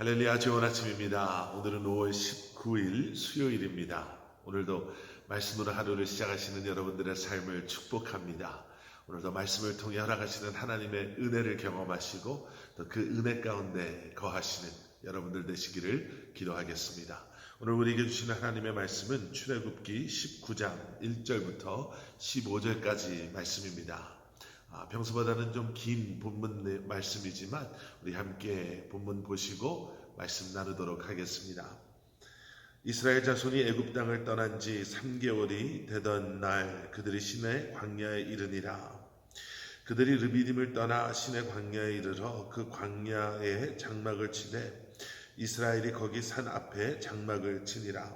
할렐루야, 좋은 아침입니다. 오늘은 5월 19일 수요일입니다. 오늘도 말씀으로 하루를 시작하시는 여러분들의 삶을 축복합니다. 오늘도 말씀을 통해 허락하시는 하나님의 은혜를 경험하시고 또 그 은혜 가운데 거하시는 여러분들 되시기를 기도하겠습니다. 오늘 우리에게 주시는 하나님의 말씀은 출애굽기 19장 1절부터 15절까지 말씀입니다. 평소보다는 좀 긴 본문 말씀이지만 우리 함께 본문 보시고 말씀 나누도록 하겠습니다. 이스라엘 자손이 애굽 땅을 떠난 지 3개월이 되던 날 그들이 시내 광야에 이르니라. 그들이 르비딤을 떠나 시내 광야에 이르러 그 광야에 장막을 치되 이스라엘이 거기 산 앞에 장막을 치니라.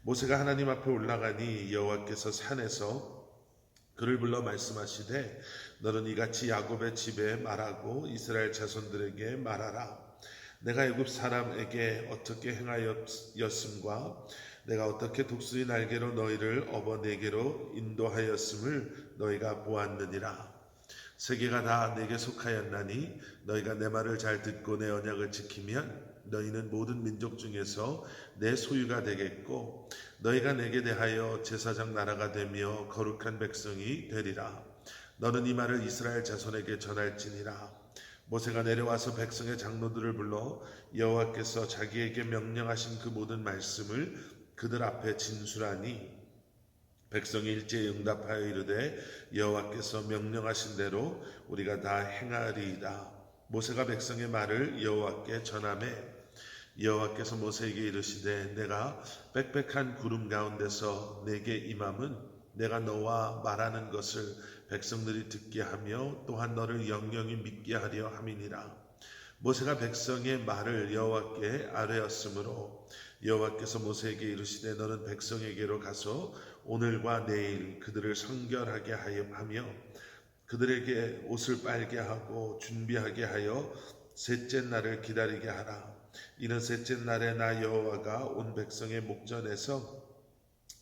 모세가 하나님 앞에 올라가니 여호와께서 산에서 그를 불러 말씀하시되 너는 이같이 야곱의 집에 말하고 이스라엘 자손들에게 말하라. 내가 애굽 사람에게 어떻게 행하였음과 내가 어떻게 독수리 날개로 너희를 업어 내게로 인도하였음을 너희가 보았느니라. 세계가 다 내게 속하였나니 너희가 내 말을 잘 듣고 내 언약을 지키면 너희는 모든 민족 중에서 내 소유가 되겠고 너희가 내게 대하여 제사장 나라가 되며 거룩한 백성이 되리라. 너는 이 말을 이스라엘 자손에게 전할지니라. 모세가 내려와서 백성의 장로들을 불러 여호와께서 자기에게 명령하신 그 모든 말씀을 그들 앞에 진술하니 백성이 일제히 응답하여 이르되 여호와께서 명령하신 대로 우리가 다 행하리이다. 모세가 백성의 말을 여호와께 전하매 여호와께서 모세에게 이르시되 내가 빽빽한 구름 가운데서 내게 임함은 내가 너와 말하는 것을 백성들이 듣게 하며 또한 너를 영영히 믿게 하려 함이니라. 모세가 백성의 말을 여호와께 아뢰었으므로 여호와께서 모세에게 이르시되 너는 백성에게로 가서 오늘과 내일 그들을 성결하게 하며 그들에게 옷을 빨게 하고 준비하게 하여 셋째 날을 기다리게 하라. 이는 셋째 날에 나 여호와가 온 백성의 목전에서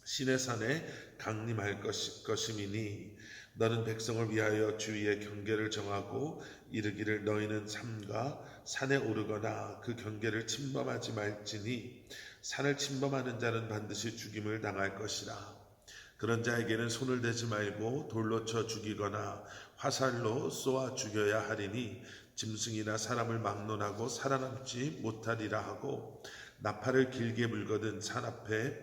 시내산에 강림할 것임이니 너는 백성을 위하여 주위의 경계를 정하고 이르기를 너희는 삼가 산에 오르거나 그 경계를 침범하지 말지니 산을 침범하는 자는 반드시 죽임을 당할 것이라. 그런 자에게는 손을 대지 말고 돌로 쳐 죽이거나 화살로 쏘아 죽여야 하리니 짐승이나 사람을 막론하고 살아남지 못하리라 하고 나팔을 길게 불거든 산 앞에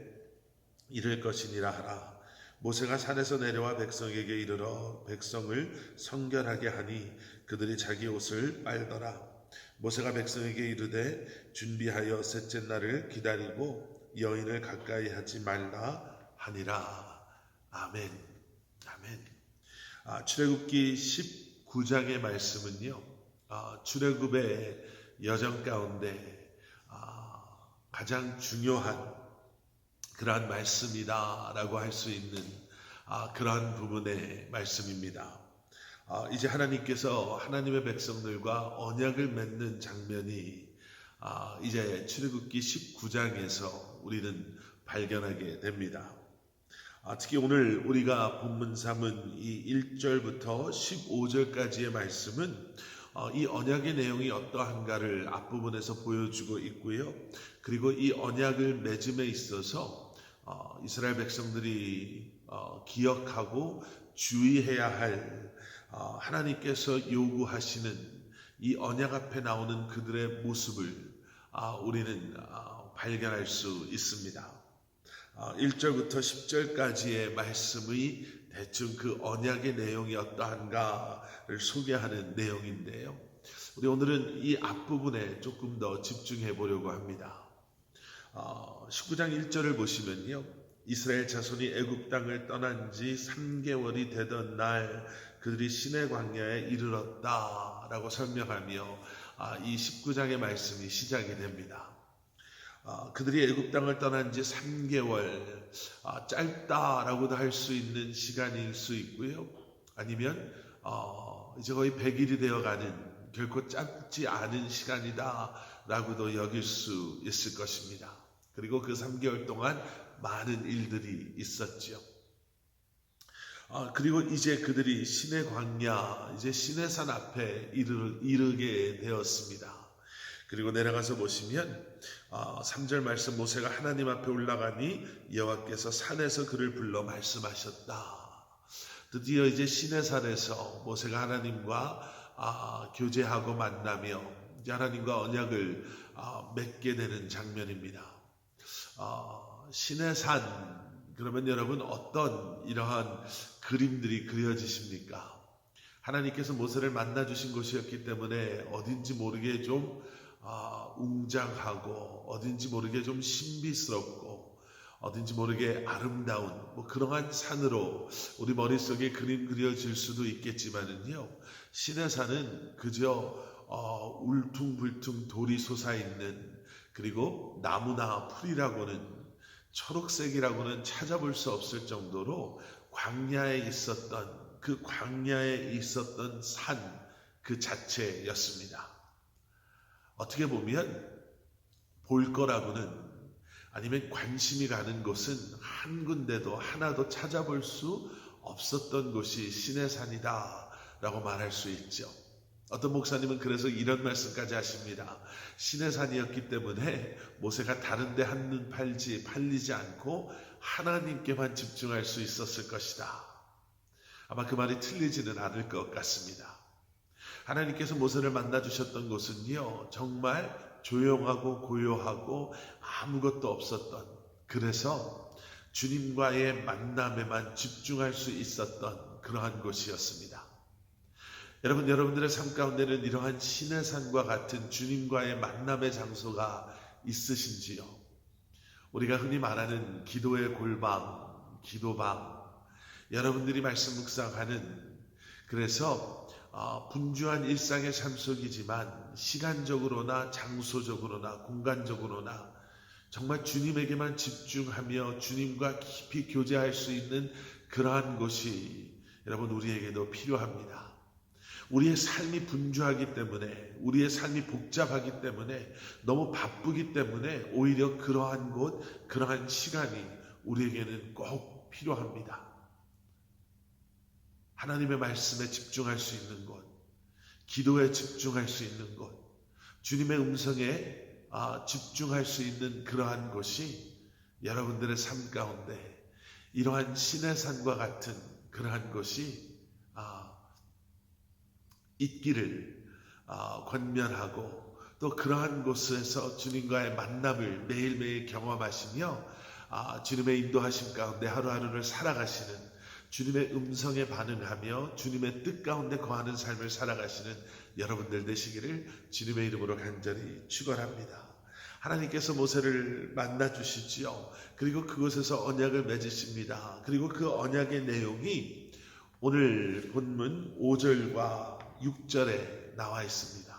이를 것이니라 하라. 모세가 산에서 내려와 백성에게 이르러 백성을 성결하게 하니 그들이 자기 옷을 빨더라. 모세가 백성에게 이르되 준비하여 셋째 날을 기다리고 여인을 가까이 하지 말라 하니라. 아멘. 아멘. 출애굽기 19장의 말씀은요, 출애굽의 여정 가운데 가장 중요한 그러한 말씀이다라고 할 수 있는 그러한 부분의 말씀입니다. 이제 하나님께서 하나님의 백성들과 언약을 맺는 장면이 이제 출애굽기 19장에서 우리는 발견하게 됩니다. 특히 오늘 우리가 본문 삼은 이 1절부터 15절까지의 말씀은 이 언약의 내용이 어떠한가를 앞부분에서 보여주고 있고요. 그리고 이 언약을 맺음에 있어서 이스라엘 백성들이 기억하고 주의해야 할 하나님께서 요구하시는 이 언약 앞에 나오는 그들의 모습을 우리는 발견할 수 있습니다. 1절부터 10절까지의 말씀의 대충 그 언약의 내용이 어떠한가를 소개하는 내용인데요. 우리 오늘은 이 앞부분에 조금 더 집중해 보려고 합니다. 19장 1절을 보시면요. 이스라엘 자손이 애굽 땅을 떠난 지 3개월이 되던 날 그들이 시내 광야에 이르렀다라고 설명하며 이 19장의 말씀이 시작이 됩니다. 그들이 애굽 땅을 떠난 지 3개월, 짧다라고도 할 수 있는 시간일 수 있고요. 아니면 이제 거의 100일이 되어가는 결코 짧지 않은 시간이다라고도 여길 수 있을 것입니다. 그리고 그 3개월 동안 많은 일들이 있었죠. 그리고 이제 그들이 시내 광야, 이제 시내산 앞에 이르게 되었습니다. 그리고 내려가서 보시면 3절 말씀, 모세가 하나님 앞에 올라가니 여호와께서 산에서 그를 불러 말씀하셨다. 드디어 이제 시내산에서 모세가 하나님과 교제하고 만나며 이제 하나님과 언약을 맺게 되는 장면입니다. 시내산, 그러면 여러분 어떤 이러한 그림들이 그려지십니까? 하나님께서 모세를 만나 주신 곳이었기 때문에 어딘지 모르게 좀 웅장하고 어딘지 모르게 좀 신비스럽고 어딘지 모르게 아름다운 그러한 산으로 우리 머릿속에 그림 그려질 수도 있겠지만은요, 시내산은 그저 울퉁불퉁 돌이 솟아있는, 그리고 나무나 풀이라고는, 초록색이라고는 찾아볼 수 없을 정도로 광야에 있었던 산 그 자체였습니다. 어떻게 보면 볼 거라고는, 아니면 관심이 가는 곳은 한 군데도 하나도 찾아볼 수 없었던 곳이 시내산이다 라고 말할 수 있죠. 어떤 목사님은 그래서 이런 말씀까지 하십니다. 시내산이었기 때문에 모세가 다른 데 한눈 팔리지 않고 하나님께만 집중할 수 있었을 것이다. 아마 그 말이 틀리지는 않을 것 같습니다. 하나님께서 모세를 만나 주셨던 곳은요, 정말 조용하고 고요하고 아무것도 없었던, 그래서 주님과의 만남에만 집중할 수 있었던 그러한 곳이었습니다. 여러분, 여러분들의 삶 가운데는 이러한 시내산과 같은 주님과의 만남의 장소가 있으신지요? 우리가 흔히 말하는 기도의 골방, 기도방, 여러분들이 말씀 묵상하는, 그래서 분주한 일상의 삶 속이지만 시간적으로나 장소적으로나 공간적으로나 정말 주님에게만 집중하며 주님과 깊이 교제할 수 있는 그러한 곳이 여러분 우리에게도 필요합니다. 우리의 삶이 분주하기 때문에, 우리의 삶이 복잡하기 때문에, 너무 바쁘기 때문에 오히려 그러한 곳, 그러한 시간이 우리에게는 꼭 필요합니다. 하나님의 말씀에 집중할 수 있는 곳, 기도에 집중할 수 있는 곳, 주님의 음성에 집중할 수 있는 그러한 곳이 여러분들의 삶 가운데 이러한 시내산과 같은 그러한 곳이 있기를 권면하고, 또 그러한 곳에서 주님과의 만남을 매일매일 경험하시며 주님의 인도하심 가운데 하루하루를 살아가시는, 주님의 음성에 반응하며 주님의 뜻 가운데 거하는 삶을 살아가시는 여러분들 되시기를 주님의 이름으로 간절히 축원합니다. 하나님께서 모세를 만나 주시지요. 그리고 그곳에서 언약을 맺으십니다. 그리고 그 언약의 내용이 오늘 본문 5절과 6절에 나와 있습니다.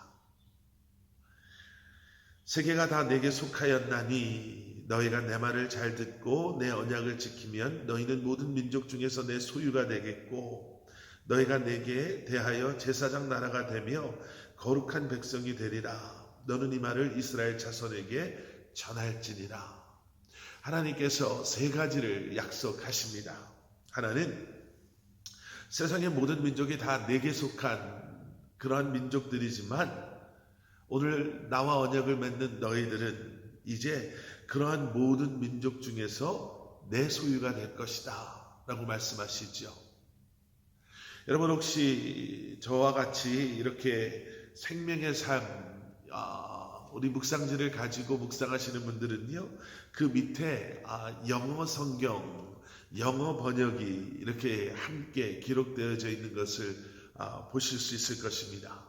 세계가 다 내게 속하였나니 너희가 내 말을 잘 듣고 내 언약을 지키면 너희는 모든 민족 중에서 내 소유가 되겠고, 너희가 내게 대하여 제사장 나라가 되며 거룩한 백성이 되리라. 너는 이 말을 이스라엘 자손에게 전할지니라. 하나님께서 세 가지를 약속하십니다. 하나는 세상의 모든 민족이 다 내게 속한 그러한 민족들이지만 오늘 나와 언약을 맺는 너희들은 이제 그러한 모든 민족 중에서 내 소유가 될 것이다 라고 말씀하시죠. 여러분, 혹시 저와 같이 이렇게 생명의 삶, 우리 묵상지를 가지고 묵상하시는 분들은요, 그 밑에 영어 성경, 영어 번역이 이렇게 함께 기록되어져 있는 것을 보실 수 있을 것입니다.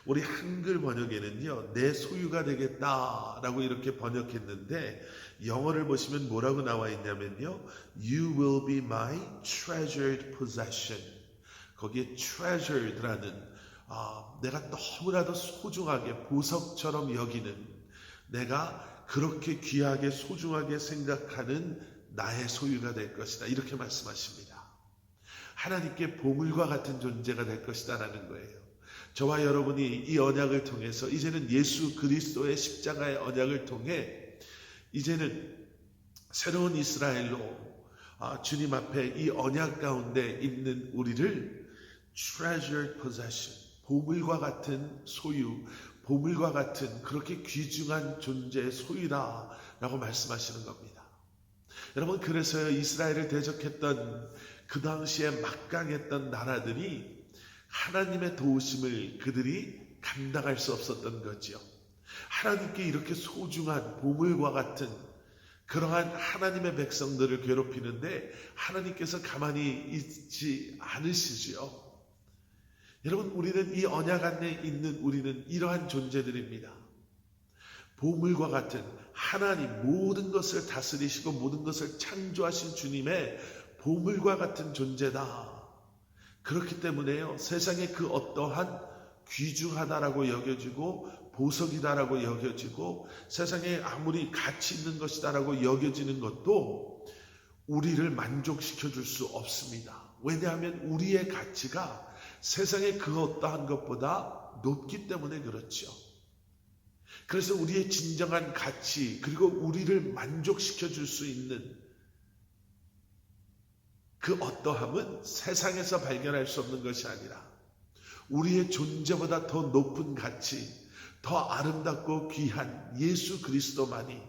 우리 한글 번역에는요, 내 소유가 되겠다라고 이렇게 번역했는데, 영어를 보시면 뭐라고 나와 있냐면요, You will be my treasured possession. 거기에 treasured라는 내가 너무나도 소중하게 보석처럼 여기는, 내가 그렇게 귀하게 소중하게 생각하는 나의 소유가 될 것이다, 이렇게 말씀하십니다. 하나님께 보물과 같은 존재가 될 것이다 라는 거예요. 저와 여러분이 이 언약을 통해서 이제는 예수 그리스도의 십자가의 언약을 통해 이제는 새로운 이스라엘로 주님 앞에 이 언약 가운데 있는 우리를 treasured possession, 보물과 같은 소유, 보물과 같은 그렇게 귀중한 존재의 소유다라고 말씀하시는 겁니다. 여러분, 그래서 이스라엘을 대적했던 그 당시에 막강했던 나라들이 하나님의 도우심을 그들이 감당할 수 없었던 거지요. 하나님께 이렇게 소중한 보물과 같은 그러한 하나님의 백성들을 괴롭히는데 하나님께서 가만히 있지 않으시지요. 여러분, 우리는 이 언약 안에 있는 우리는 이러한 존재들입니다. 보물과 같은 하나님, 모든 것을 다스리시고 모든 것을 창조하신 주님의 보물과 같은 존재다. 그렇기 때문에요, 세상에 그 어떠한 귀중하다라고 여겨지고 보석이다라고 여겨지고 세상에 아무리 가치 있는 것이다라고 여겨지는 것도 우리를 만족시켜 줄 수 없습니다. 왜냐하면 우리의 가치가 세상에 그 어떠한 것보다 높기 때문에 그렇죠. 그래서 우리의 진정한 가치, 그리고 우리를 만족시켜 줄 수 있는 그 어떠함은 세상에서 발견할 수 없는 것이 아니라 우리의 존재보다 더 높은 가치, 더 아름답고 귀한 예수 그리스도만이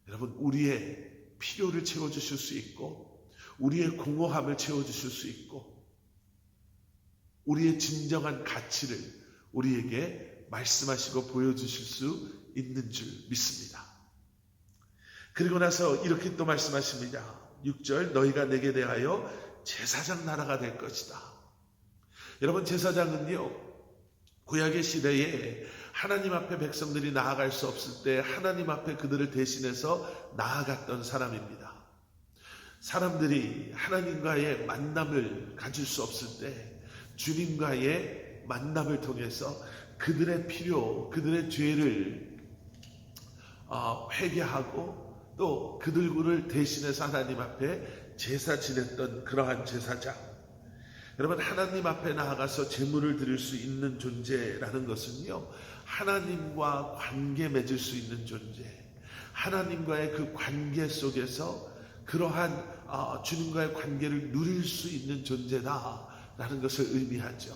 여러분 우리의 필요를 채워주실 수 있고 우리의 공허함을 채워주실 수 있고 우리의 진정한 가치를 우리에게 말씀하시고 보여주실 수 있는 줄 믿습니다. 그리고 나서 이렇게 또 말씀하십니다. 6절, 너희가 내게 대하여 제사장 나라가 될 것이다. 여러분, 제사장은요, 구약의 시대에 하나님 앞에 백성들이 나아갈 수 없을 때 하나님 앞에 그들을 대신해서 나아갔던 사람입니다. 사람들이 하나님과의 만남을 가질 수 없을 때 주님과의 만남을 통해서 그들의 필요, 그들의 죄를 회개하고 또 그들을 대신해서 하나님 앞에 제사 지냈던 그러한 제사장. 여러분, 하나님 앞에 나아가서 제물을 드릴 수 있는 존재라는 것은요, 하나님과 관계 맺을 수 있는 존재, 하나님과의 그 관계 속에서 그러한 주님과의 관계를 누릴 수 있는 존재다라는 것을 의미하죠.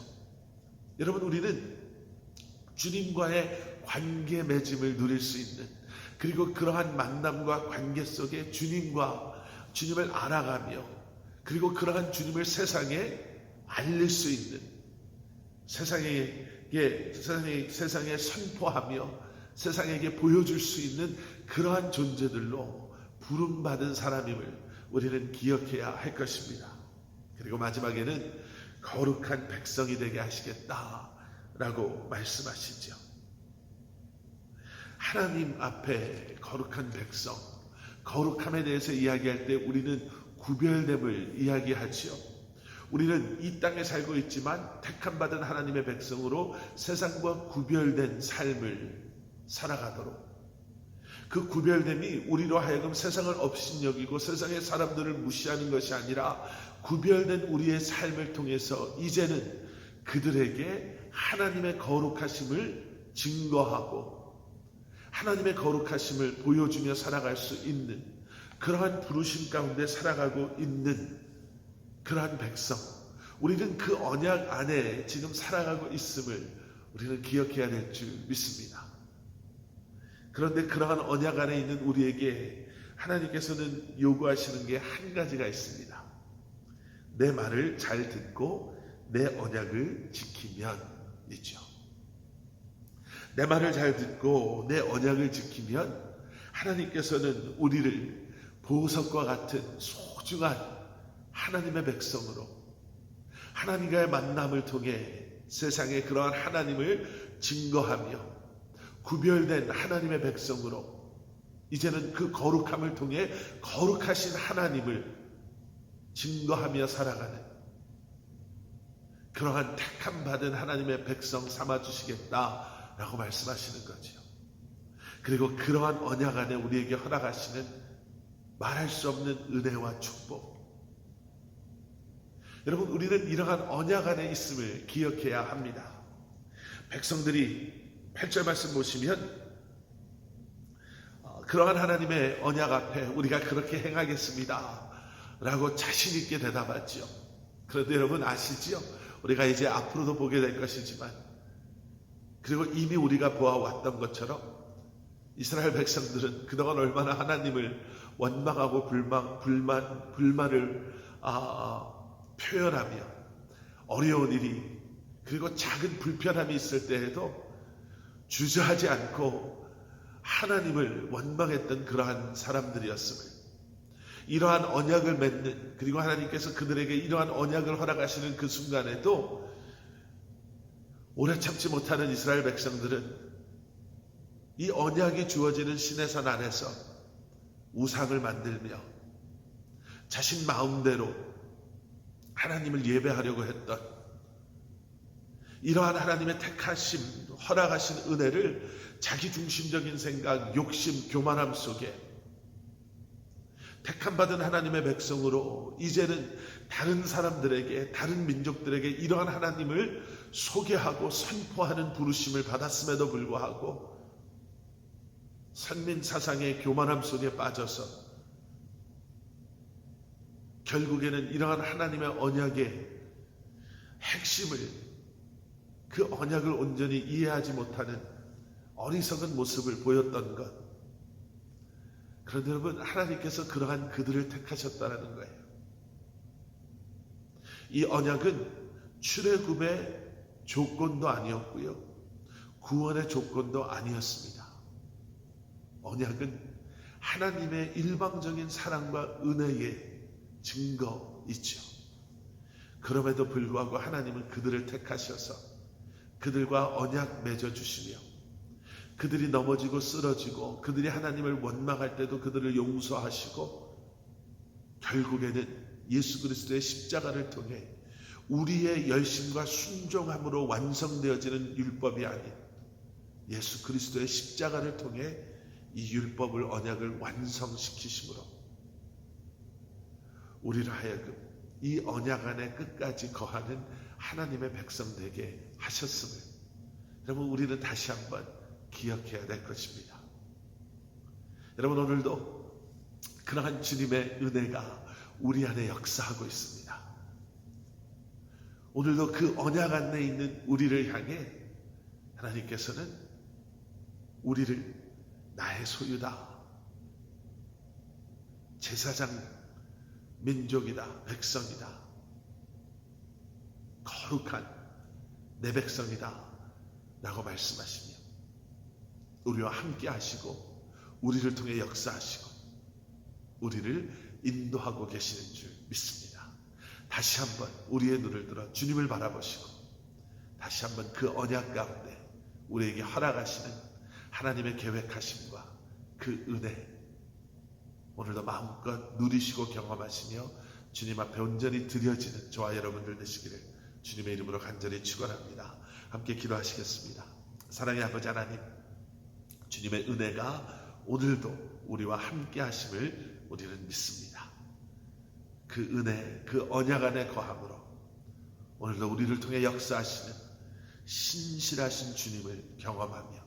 여러분, 우리는 주님과의 관계 맺음을 누릴 수 있는, 그리고 그러한 만남과 관계 속에 주님을 알아가며, 그리고 그러한 주님을 세상에 알릴 수 있는, 세상에 선포하며 세상에게 보여줄 수 있는 그러한 존재들로 부름받은 사람임을 우리는 기억해야 할 것입니다. 그리고 마지막에는 거룩한 백성이 되게 하시겠다라고 말씀하시죠. 하나님 앞에 거룩한 백성, 거룩함에 대해서 이야기할 때 우리는 구별됨을 이야기하지요. 우리는 이 땅에 살고 있지만 택함받은 하나님의 백성으로 세상과 구별된 삶을 살아가도록, 그 구별됨이 우리로 하여금 세상을 업신여기고 세상의 사람들을 무시하는 것이 아니라 구별된 우리의 삶을 통해서 이제는 그들에게 하나님의 거룩하심을 증거하고 하나님의 거룩하심을 보여주며 살아갈 수 있는 그러한 부르심 가운데 살아가고 있는 그러한 백성, 우리는 그 언약 안에 지금 살아가고 있음을 우리는 기억해야 될 줄 믿습니다. 그런데 그러한 언약 안에 있는 우리에게 하나님께서는 요구하시는 게 한 가지가 있습니다. 내 말을 잘 듣고 내 언약을 지키면 이죠. 내 말을 잘 듣고 내 언약을 지키면 하나님께서는 우리를 보석과 같은 소중한 하나님의 백성으로 하나님과의 만남을 통해 세상에 그러한 하나님을 증거하며 구별된 하나님의 백성으로 이제는 그 거룩함을 통해 거룩하신 하나님을 증거하며 살아가는 그러한 택함받은 하나님의 백성 삼아주시겠다라고 말씀하시는 거죠. 그리고 그러한 언약 안에 우리에게 허락하시는 말할 수 없는 은혜와 축복. 여러분, 우리는 이러한 언약 안에 있음을 기억해야 합니다. 백성들이 8절 말씀 보시면 그러한 하나님의 언약 앞에 우리가 그렇게 행하겠습니다 라고 자신 있게 대답하죠. 그런데 여러분 아시지요? 우리가 이제 앞으로도 보게 될 것이지만 그리고 이미 우리가 보아왔던 것처럼 이스라엘 백성들은 그동안 얼마나 하나님을 원망하고 불만을 표현하며 어려운 일이 그리고 작은 불편함이 있을 때에도 주저하지 않고 하나님을 원망했던 그러한 사람들이었음을, 이러한 언약을 맺는, 그리고 하나님께서 그들에게 이러한 언약을 허락하시는 그 순간에도 오래 참지 못하는 이스라엘 백성들은 이 언약이 주어지는 시내산 안에서 우상을 만들며 자신 마음대로 하나님을 예배하려고 했던 이러한 하나님의 택하심, 허락하신 은혜를 자기 중심적인 생각, 욕심, 교만함 속에 택함받은 하나님의 백성으로 이제는 다른 사람들에게, 다른 민족들에게 이러한 하나님을 소개하고 선포하는 부르심을 받았음에도 불구하고 선민사상의 교만함 속에 빠져서 결국에는 이러한 하나님의 언약의 핵심을, 그 언약을 온전히 이해하지 못하는 어리석은 모습을 보였던 것. 그런데 여러분, 하나님께서 그러한 그들을 택하셨다는 거예요. 이 언약은 출애굽의 조건도 아니었고요, 구원의 조건도 아니었습니다. 언약은 하나님의 일방적인 사랑과 은혜의 증거이죠. 그럼에도 불구하고 하나님은 그들을 택하셔서 그들과 언약 맺어주시며, 그들이 넘어지고 쓰러지고 그들이 하나님을 원망할 때도 그들을 용서하시고, 결국에는 예수 그리스도의 십자가를 통해 우리의 열심과 순종함으로 완성되어지는 율법이 아닌 예수 그리스도의 십자가를 통해 이 율법을, 언약을 완성시키심으로 우리를 하여금 이 언약 안에 끝까지 거하는 하나님의 백성 되게 하셨음을, 여러분, 우리는 다시 한번 기억해야 될 것입니다. 여러분, 오늘도 그러한 주님의 은혜가 우리 안에 역사하고 있습니다. 오늘도 그 언약 안에 있는 우리를 향해 하나님께서는 우리를 나의 소유다, 제사장 민족이다, 백성이다, 거룩한 내 백성이다 라고 말씀하시며 우리와 함께 하시고 우리를 통해 역사하시고 우리를 인도하고 계시는 줄 믿습니다. 다시 한번 우리의 눈을 들어 주님을 바라보시고 다시 한번 그 언약 가운데 우리에게 허락하시는 하나님의 계획하심과 그 은혜, 오늘도 마음껏 누리시고 경험하시며 주님 앞에 온전히 드려지는 저와 여러분들 되시기를 주님의 이름으로 간절히 축원합니다. 함께 기도하시겠습니다. 사랑의 아버지 하나님, 주님의 은혜가 오늘도 우리와 함께 하심을 우리는 믿습니다. 그 은혜, 그 언약 안에 거함으로 오늘도 우리를 통해 역사하시는 신실하신 주님을 경험하며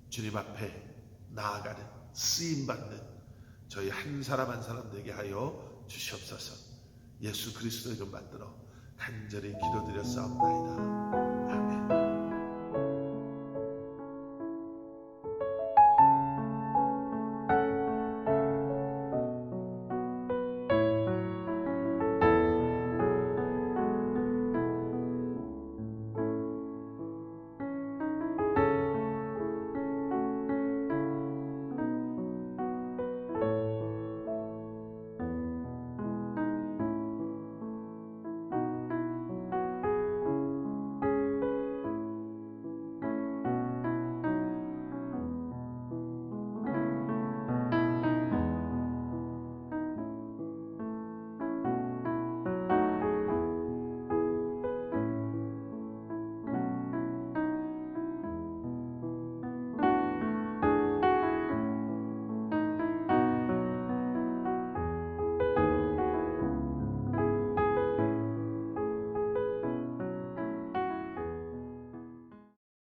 주님 앞에 나아가는, 쓰임받는 저희 한 사람 한 사람 되게 하여 주시옵소서. 예수 그리스도 이름 받들어 간절히 기도드렸사옵나이다. 아멘.